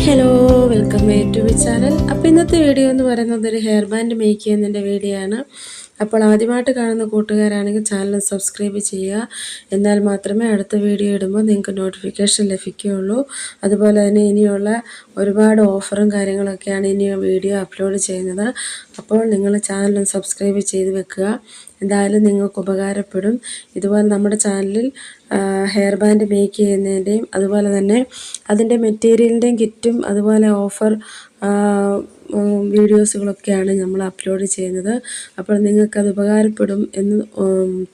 Hello, welcome back to my channel. അപ്പോൾ ഇന്നത്തെ video എന്ന് പറയുന്നത് ഒരു ഹെയർ ബാൻഡ് മേക്ക് ചെയ്യുന്നതിൻ്റെ വീഡിയോ ആണ്. അപ്പോൾ ആദ്യമായിട്ട് കാണുന്ന കൂട്ടുകാരാണെങ്കിൽ ചാനൽ സബ്സ്ക്രൈബ് ചെയ്യുക. എന്നാൽ മാത്രമേ അടുത്ത വീഡിയോ ഇടുമ്പോൾ നിങ്ങൾക്ക് നോട്ടിഫിക്കേഷൻ ലഭിക്കുകയുള്ളൂ. അതുപോലെ തന്നെ ഇനിയുള്ള ഒരുപാട് ഓഫറും കാര്യങ്ങളൊക്കെയാണ് ഇനി വീഡിയോ അപ്ലോഡ് ചെയ്യുന്നത്. അപ്പോൾ നിങ്ങൾ ചാനൽ സബ്സ്ക്രൈബ് ചെയ്ത് വെക്കുക. എന്തായാലും നിങ്ങൾക്ക് ഉപകാരപ്പെടും. ഇതുപോലെ നമ്മുടെ ചാനലിൽ ഹെയർ ബാൻഡ് മേക്ക് ചെയ്യുന്നതിൻ്റെയും അതുപോലെ തന്നെ അതിൻ്റെ മെറ്റീരിയലിൻ്റെയും കിറ്റും അതുപോലെ ഓഫർ വീഡിയോസുകളൊക്കെയാണ് നമ്മൾ അപ്ലോഡ് ചെയ്യുന്നത്. അപ്പോൾ നിങ്ങൾക്കത് ഉപകാരപ്പെടും എന്ന്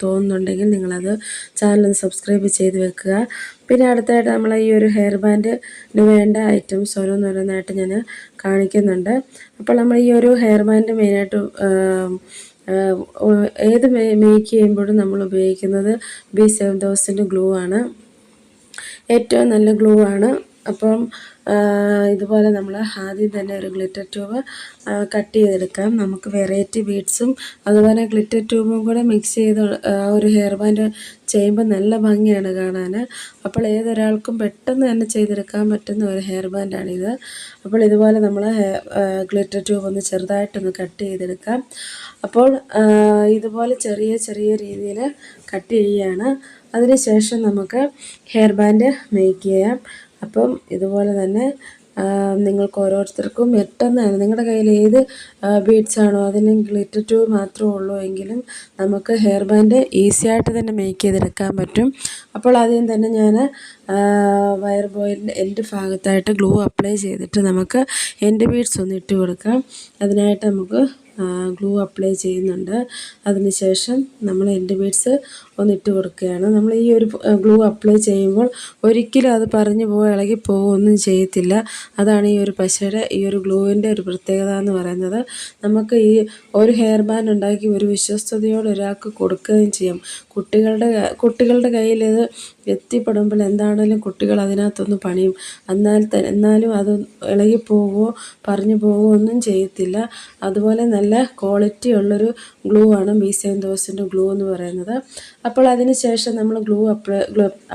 തോന്നുന്നുണ്ടെങ്കിൽ നിങ്ങളത് ചാനൽ സബ്സ്ക്രൈബ് ചെയ്ത് വെക്കുക. പിന്നെ അടുത്തായിട്ട് നമ്മൾ ഈ ഒരു ഹെയർ ബാൻഡിന് വേണ്ട ഐറ്റംസ് ഓരോന്നോരോന്നായിട്ട് ഞാൻ കാണിക്കുന്നുണ്ട്. അപ്പോൾ നമ്മൾ ഈ ഒരു ഹെയർ ബാൻഡ് മെയിനായിട്ട് ഏത് മേക്ക് ചെയ്യുമ്പോഴും നമ്മൾ ഉപയോഗിക്കുന്നത് B7000 ഗ്ലൂ ആണ്. ഏറ്റവും നല്ല ഗ്ലൂ ആണ്. അപ്പം ഇതുപോലെ നമ്മൾ ആദ്യം തന്നെ ഒരു ഗ്ലിറ്റർ ട്യൂബ് കട്ട് ചെയ്തെടുക്കാം. നമുക്ക് വെറൈറ്റി ബീഡ്സും അതുപോലെ ഗ്ലിറ്റർ ട്യൂബും കൂടെ മിക്സ് ചെയ്ത് ഒരു ഹെയർ ബാൻഡ് ചെയ്യുമ്പോൾ നല്ല ഭംഗിയാണ് കാണാൻ. അപ്പോൾ ഏതൊരാൾക്കും പെട്ടെന്ന് തന്നെ ചെയ്തെടുക്കാൻ പറ്റുന്ന ഒരു ഹെയർ ബാൻഡാണിത്. അപ്പോൾ ഇതുപോലെ നമ്മൾ ഗ്ലിറ്റർ ട്യൂബ് ഒന്ന് ചെറുതായിട്ടൊന്ന് കട്ട് ചെയ്തെടുക്കാം. അപ്പോൾ ഇതുപോലെ ചെറിയ ചെറിയ രീതിയിൽ കട്ട് ചെയ്യുകയാണ്. അതിനുശേഷം നമുക്ക് ഹെയർ ബാൻഡ് മേക്ക് ചെയ്യാം. അപ്പം ഇതുപോലെ തന്നെ നിങ്ങൾക്ക് ഓരോരുത്തർക്കും പെട്ടെന്ന് നിങ്ങളുടെ കയ്യിൽ ഏത് ബീഡ്സ് ആണോ അതിന് ഗ്ലിറ്റർ ട്യൂബ് മാത്രമേ ഉള്ളൂ എങ്കിലും നമുക്ക് ഹെയർ ബാൻഡ് ഈസി ആയിട്ട് തന്നെ മേക്ക് ചെയ്തെടുക്കാൻ പറ്റും. അപ്പോൾ ആദ്യം തന്നെ ഞാൻ വയർ ബോയിലിൻ്റെ എൻഡ് ഭാഗത്തായിട്ട് ഗ്ലൂ അപ്ലൈ ചെയ്തിട്ട് നമുക്ക് എൻഡ് ബീഡ്സ് ഒന്ന് ഇട്ട് കൊടുക്കാം. അതിനായിട്ട് നമുക്ക് ഗ്ലൂ അപ്ലൈ ചെയ്യുന്നുണ്ട്. അതിനുശേഷം നമ്മൾ എൻഡ് ബീഡ്സ് ഒന്നിട്ട് കൊടുക്കുകയാണ്. നമ്മൾ ഈ ഒരു ഗ്ലൂ അപ്ലൈ ചെയ്യുമ്പോൾ ഒരിക്കലും അത് പറഞ്ഞു ഇളകി പോവുകയൊന്നും ചെയ്യത്തില്ല. അതാണ് ഈ ഒരു പശയുടെ ഈ ഒരു ഗ്ലൂവിൻ്റെ ഒരു പ്രത്യേകത എന്ന് പറയുന്നത്. നമുക്ക് ഈ ഒരു ഹെയർ ബാൻഡ് ഉണ്ടാക്കി ഒരു വിശ്വസ്തയോടെ ഒരാൾക്ക് കൊടുക്കുകയും ചെയ്യാം. കുട്ടികളുടെ കയ്യിൽ ഇത് എത്തിപ്പെടുമ്പോൾ എന്താണേലും കുട്ടികൾ അതിനകത്തൊന്ന് പണിയും. എന്നാലും അത് ഇളകി പോവുകയോ പറഞ്ഞു പോവുകയോ ഒന്നും ചെയ്യത്തില്ല. അതുപോലെ നല്ല ക്വാളിറ്റി ഉള്ളൊരു ഗ്ലൂ ആണ് B7000 ഗ്ലൂ എന്ന് പറയുന്നത്. അപ്പോൾ അതിന് ശേഷം നമ്മൾ ഗ്ലൂ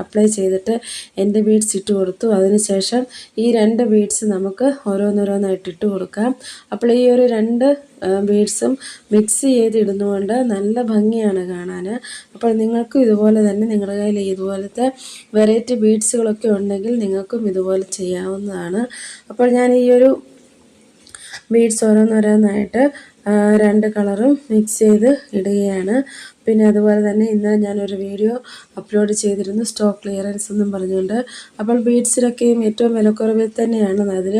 അപ്ലൈ ചെയ്തിട്ട് എൻ്റെ ബീഡ്സ് ഇട്ട് കൊടുത്തു. അതിനുശേഷം ഈ 2 ബീഡ്സ് നമുക്ക് ഓരോന്നോരോന്നായിട്ട് ഇട്ട് കൊടുക്കാം. അപ്പോൾ ഈ ഒരു 2 ബീഡ്സും മിക്സ് ചെയ്തിടുന്നതുകൊണ്ട് നല്ല ഭംഗിയാണ് കാണാൻ. അപ്പോൾ നിങ്ങൾക്കും ഇതുപോലെ തന്നെ നിങ്ങളുടെ കയ്യിൽ ഇതുപോലത്തെ വെറൈറ്റി ബീഡ്സുകളൊക്കെ ഉണ്ടെങ്കിൽ നിങ്ങൾക്കും ഇതുപോലെ ചെയ്യാവുന്നതാണ്. അപ്പോൾ ഞാൻ ഈ ഒരു ബീഡ്സ് ഓരോന്നോരോന്നായിട്ട് 2 കളറും മിക്സ് ചെയ്ത് ഇടുകയാണ്. പിന്നെ അതുപോലെ തന്നെ ഇന്നലെ ഞാനൊരു വീഡിയോ അപ്ലോഡ് ചെയ്തിരുന്നു സ്റ്റോക്ക് ക്ലിയറൻസ് എന്നും പറഞ്ഞുകൊണ്ട്. അപ്പോൾ ബീഡ്സിലൊക്കെയും ഏറ്റവും വിലക്കുറവിൽ തന്നെയാണ് അതിൽ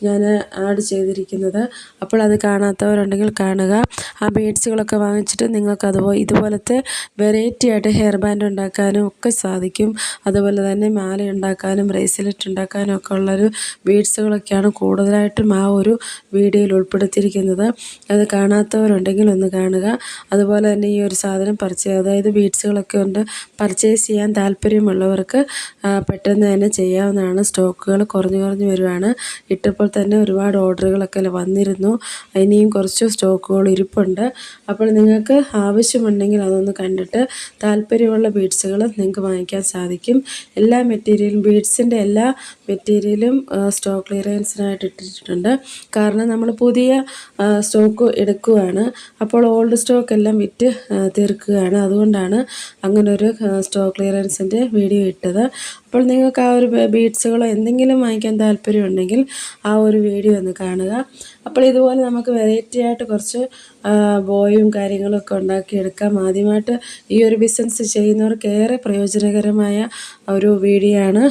ഞാൻ ആഡ് ചെയ്തിരിക്കുന്നത്. അപ്പോൾ അത് കാണാത്തവരുണ്ടെങ്കിൽ കാണുക. ആ ബീഡ്സുകളൊക്കെ വാങ്ങിച്ചിട്ട് നിങ്ങൾക്ക് ഇതുപോലത്തെ വെറൈറ്റി ആയിട്ട് ഹെയർ ബാൻഡ് ഉണ്ടാക്കാനും ഒക്കെ സാധിക്കും. അതുപോലെ തന്നെ മാല ഉണ്ടാക്കാനും ബ്രേസ്ലെറ്റ് ഉണ്ടാക്കാനും ഒക്കെ ഉള്ളൊരു ബീഡ്സുകളൊക്കെയാണ് കൂടുതലായിട്ടും ആ ഒരു വീഡിയോയിൽ ഉൾപ്പെടുത്തിയിരിക്കുന്നത്. അത് കാണാത്തവരുണ്ടെങ്കിൽ ഒന്ന് കാണുക. അതുപോലെ തന്നെ ഈ ഒരു സാധനം അതായത് ബീഡ്സുകളൊക്കെ ഉണ്ട് പർച്ചേസ് ചെയ്യാൻ താല്പര്യമുള്ളവർക്ക് പെട്ടെന്ന് തന്നെ ചെയ്യാവുന്നതാണ്. സ്റ്റോക്കുകൾ കുറഞ്ഞു വരുവാണ്. ഇട്ടപ്പോൾ തന്നെ ഒരുപാട് ഓർഡറുകളൊക്കെ വന്നിരുന്നു. ഇനിയും കുറച്ച് സ്റ്റോക്കുകൾ ഇരിപ്പുണ്ട്. അപ്പോൾ നിങ്ങൾക്ക് ആവശ്യമുണ്ടെങ്കിൽ അതൊന്ന് കണ്ടിട്ട് താല്പര്യമുള്ള ബീഡ്സുകൾ നിങ്ങൾക്ക് വാങ്ങിക്കാൻ സാധിക്കും. എല്ലാ മെറ്റീരിയലും ബീഡ്സിൻ്റെ എല്ലാ മെറ്റീരിയലും സ്റ്റോക്ക് ക്ലിയറൻസിനായിട്ട് ഇട്ടിട്ടുണ്ട്. കാരണം നമ്മൾ പുതിയ സ്റ്റോക്ക് എടുക്കുകയാണ്. അപ്പോൾ ഓൾഡ് സ്റ്റോക്ക് എല്ലാം വിറ്റ് തീർക്കുകയാണ്. അതുകൊണ്ടാണ് അങ്ങനൊരു സ്റ്റോക്ക് ക്ലിയറൻസിൻ്റെ വീഡിയോ ഇട്ടത്. അപ്പോൾ നിങ്ങൾക്ക് ആ ഒരു ബീഡ്സുകളോ എന്തെങ്കിലും വാങ്ങിക്കാൻ താല്പര്യമുണ്ടെങ്കിൽ ആ ഒരു വീഡിയോ ഒന്ന് കാണുക. അപ്പോൾ ഇതുപോലെ നമുക്ക് വെറൈറ്റി ആയിട്ട് കുറച്ച് ബോയും കാര്യങ്ങളൊക്കെ ഉണ്ടാക്കിയെടുക്കാം. ആദ്യമായിട്ട് ഈ ഒരു ബിസിനസ് ചെയ്യുന്നവർക്ക് ഏറെ പ്രയോജനകരമായ ഒരു വീഡിയോ ആണ്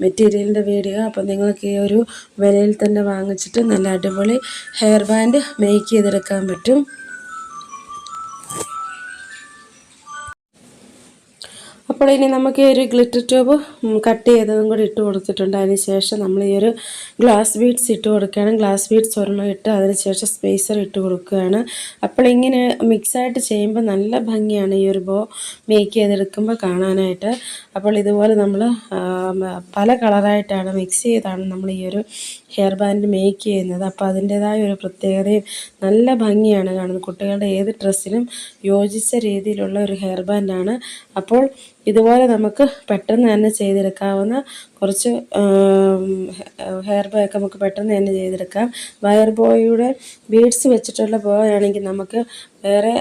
മെറ്റീരിയലിൻ്റെ വീഡിയോ. അപ്പോൾ നിങ്ങൾക്ക് ഈ ഒരു വിലയിൽ തന്നെ വാങ്ങിച്ചിട്ട് നല്ല അടിപൊളി ഹെയർ ബാൻഡ് മേക്ക് ചെയ്തെടുക്കാൻ പറ്റും. അപ്പോൾ ഇനി നമുക്ക് ഈ ഒരു ഗ്ലിറ്റർ ട്യൂബ് കട്ട് ചെയ്തതും കൂടി ഇട്ട് കൊടുത്തിട്ടുണ്ട്. അതിന് ശേഷം നമ്മൾ ഈ ഒരു ഗ്ലാസ് ബീഡ്സ് ഇട്ട് കൊടുക്കുകയാണ്. ഗ്ലാസ് ബീഡ്സ് ഒരെണ്ണം ഇട്ട് അതിന് ശേഷം സ്പേസർ ഇട്ട് കൊടുക്കുകയാണ്. അപ്പോൾ ഇങ്ങനെ മിക്സായിട്ട് ചെയ്യുമ്പോൾ നല്ല ഭംഗിയാണ് ഈ ഒരു ബോ മേക്ക് ചെയ്തെടുക്കുമ്പോൾ കാണാനായിട്ട്. അപ്പോൾ ഇതുപോലെ നമ്മൾ പല കളറായിട്ടാണ് മിക്സ് ചെയ്താണ് നമ്മൾ ഈ ഒരു ഹെയർ ബാൻഡ് മേക്ക് ചെയ്യുന്നത്. അപ്പോൾ അതിൻ്റേതായ ഒരു പ്രത്യേകതയും നല്ല ഭംഗിയാണ് കാണുന്നത്. കുട്ടികളുടെ ഏത് ഡ്രസ്സിനും യോജിച്ച രീതിയിലുള്ള ഒരു ഹെയർ ബാൻഡാണ്. അപ്പോൾ ഇതുപോലെ നമുക്ക് പെട്ടെന്ന് തന്നെ ചെയ്തെടുക്കാവുന്ന കുറച്ച് ഹെയർ ബോ ഒക്കെ നമുക്ക് പെട്ടെന്ന് തന്നെ ചെയ്തെടുക്കാം. വയർ ബോയുടെ ബീഡ്സ് വെച്ചിട്ടുള്ള ബോ ആണെങ്കിൽ നമുക്ക് വേറെ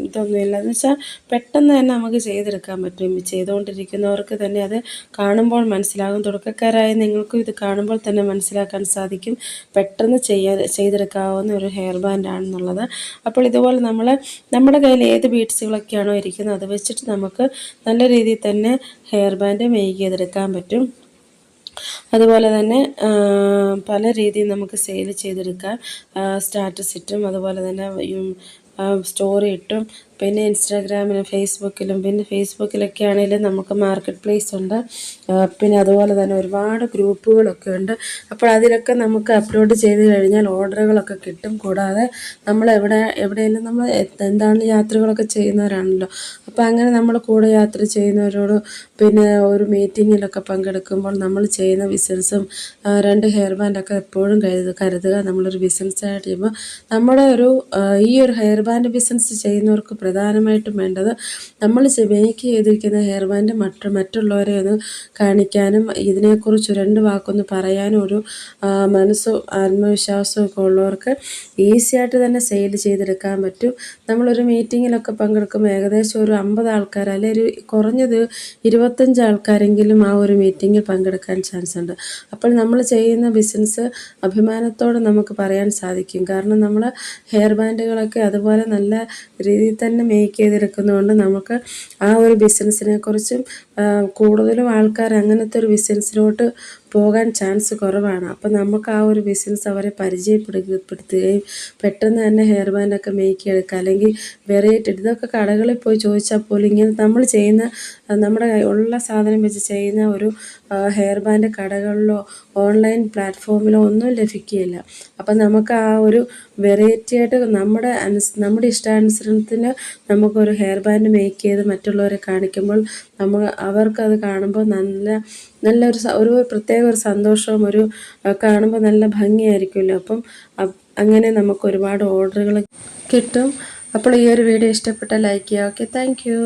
ഇതൊന്നുമില്ല എന്ന് വെച്ചാൽ പെട്ടെന്ന് തന്നെ നമുക്ക് ചെയ്തെടുക്കാൻ പറ്റും. ചെയ്തുകൊണ്ടിരിക്കുന്നവർക്ക് തന്നെ അത് കാണുമ്പോൾ മനസ്സിലാകും. തുടക്കക്കാരായ നിങ്ങൾക്കും ഇത് കാണുമ്പോൾ തന്നെ മനസ്സിലാക്കാൻ സാധിക്കും പെട്ടെന്ന് ചെയ്തെടുക്കാവുന്ന ഒരു ഹെയർ ബാൻഡ് ആണെന്നുള്ളത്. അപ്പോൾ ഇതുപോലെ നമ്മുടെ കയ്യിൽ ഏത് ബീഡ്സുകളൊക്കെയാണോ ഇരിക്കുന്നത് അത് വെച്ചിട്ട് നമുക്ക് നല്ല രീതിയിൽ തന്നെ ഹെയർ ബാൻഡ് മേക്ക് ചെയ്തെടുക്കാൻ പറ്റും. അതുപോലെ തന്നെ പല രീതിയിൽ നമുക്ക് സെയിൽ ചെയ്തെടുക്കാം. സ്റ്റാറ്റസ് ഇട്ടും അതുപോലെ തന്നെ സ്റ്റോറി ഇട്ടും പിന്നെ ഇൻസ്റ്റാഗ്രാമിലും ഫേസ്ബുക്കിലൊക്കെ ആണെങ്കിലും നമുക്ക് മാർക്കറ്റ് പ്ലേസ് ഉണ്ട്. പിന്നെ അതുപോലെ തന്നെ ഒരുപാട് ഗ്രൂപ്പുകളൊക്കെ ഉണ്ട്. അപ്പോൾ അതിലൊക്കെ നമുക്ക് അപ്ലോഡ് ചെയ്ത് കഴിഞ്ഞാൽ ഓർഡറുകളൊക്കെ കിട്ടും. കൂടാതെ നമ്മൾ എവിടെയെങ്കിലും നമ്മൾ എന്താണ് യാത്രകളൊക്കെ ചെയ്യുന്നവരാണല്ലോ. അപ്പോൾ അങ്ങനെ നമ്മൾ കൂടെ യാത്ര ചെയ്യുന്നവരോട് പിന്നെ ഒരു മീറ്റിങ്ങിലൊക്കെ പങ്കെടുക്കുമ്പോൾ നമ്മൾ ചെയ്യുന്ന ബിസിനസ്സും 2 ഹെയർ ബാൻഡൊക്കെ എപ്പോഴും കരുതുക. നമ്മളൊരു ബിസിനസ്സായിട്ട് ചെയ്യുമ്പോൾ നമ്മുടെ ഈ ഒരു ഹെയർ ബാൻഡ് ബിസിനസ് ചെയ്യുന്നവർക്ക് പ്രധാനമായിട്ടും വേണ്ടത് നമ്മൾ മേക്ക് ചെയ്തിരിക്കുന്ന ഹെയർ ബാൻഡ് മറ്റുള്ളവരെ ഒന്ന് കാണിക്കാനും ഇതിനെക്കുറിച്ച് 2 വാക്കൊന്ന് പറയാനും ഒരു മനസ്സും ആത്മവിശ്വാസവും ഒക്കെ ഉള്ളവർക്ക് ഈസിയായിട്ട് തന്നെ സെയിൽ ചെയ്തെടുക്കാൻ പറ്റും. നമ്മളൊരു മീറ്റിങ്ങിലൊക്കെ പങ്കെടുക്കുമ്പോൾ ഏകദേശം ഒരു 50 ആൾക്കാർ അല്ലെങ്കിൽ കുറഞ്ഞത് 25 ആൾക്കാരെങ്കിലും ആ ഒരു മീറ്റിങ്ങിൽ പങ്കെടുക്കാൻ ചാൻസ് ഉണ്ട്. അപ്പോൾ നമ്മൾ ചെയ്യുന്ന ബിസിനസ് അഭിമാനത്തോടെ നമുക്ക് പറയാൻ സാധിക്കും. കാരണം നമ്മൾ ഹെയർ ബാൻഡുകളൊക്കെ അതുപോലെ നല്ല രീതിയിൽ തന്നെ മേക്ക് ചെയ്തെടുക്കുന്നതുകൊണ്ട് നമുക്ക് ആ ഒരു ബിസിനസ്സിനെ കുറിച്ചും കൂടുതലും ആൾക്കാർ അങ്ങനത്തെ ഒരു ബിസിനസ്സിലോട്ട് പോകാൻ ചാൻസ് കുറവാണ്. അപ്പം നമുക്ക് ആ ഒരു ബിസിനസ് അവരെ പരിചയപ്പെടുത്തുകയും പെട്ടെന്ന് തന്നെ ഹെയർ ബാൻഡൊക്കെ മേക്ക് ചെയ്തെടുക്കുക. അല്ലെങ്കിൽ വെറൈറ്റി ഇതൊക്കെ കടകളിൽ പോയി ചോദിച്ചാൽ പോലും ഇങ്ങനെ നമ്മൾ ചെയ്യുന്ന നമ്മുടെ ഉള്ള സാധനം വെച്ച് ചെയ്യുന്ന ഒരു ഹെയർ ബാൻഡ് കടകളിലോ ഓൺലൈൻ പ്ലാറ്റ്ഫോമിലോ ഒന്നും ലഭിക്കുകയില്ല. അപ്പം നമുക്ക് ആ ഒരു വെറൈറ്റി ആയിട്ട് നമ്മുടെ ഇഷ്ടാനുസരണത്തിന് നമുക്കൊരു ഹെയർ ബാൻഡ് മേക്ക് ചെയ്ത് മറ്റുള്ളവരെ കാണിക്കുമ്പോൾ അവർക്കത് കാണുമ്പോൾ ഒരു പ്രത്യേക ഒരു സന്തോഷവും കാണുമ്പോൾ നല്ല ഭംഗിയായിരിക്കുമല്ലോ. അപ്പം അങ്ങനെ നമുക്ക് ഒരുപാട് ഓർഡറുകൾ കിട്ടും. അപ്പോൾ ഈ ഒരു വീഡിയോ ഇഷ്ടപ്പെട്ടാൽ ലൈക്ക് ചെയ്യുക. Okay, thank you.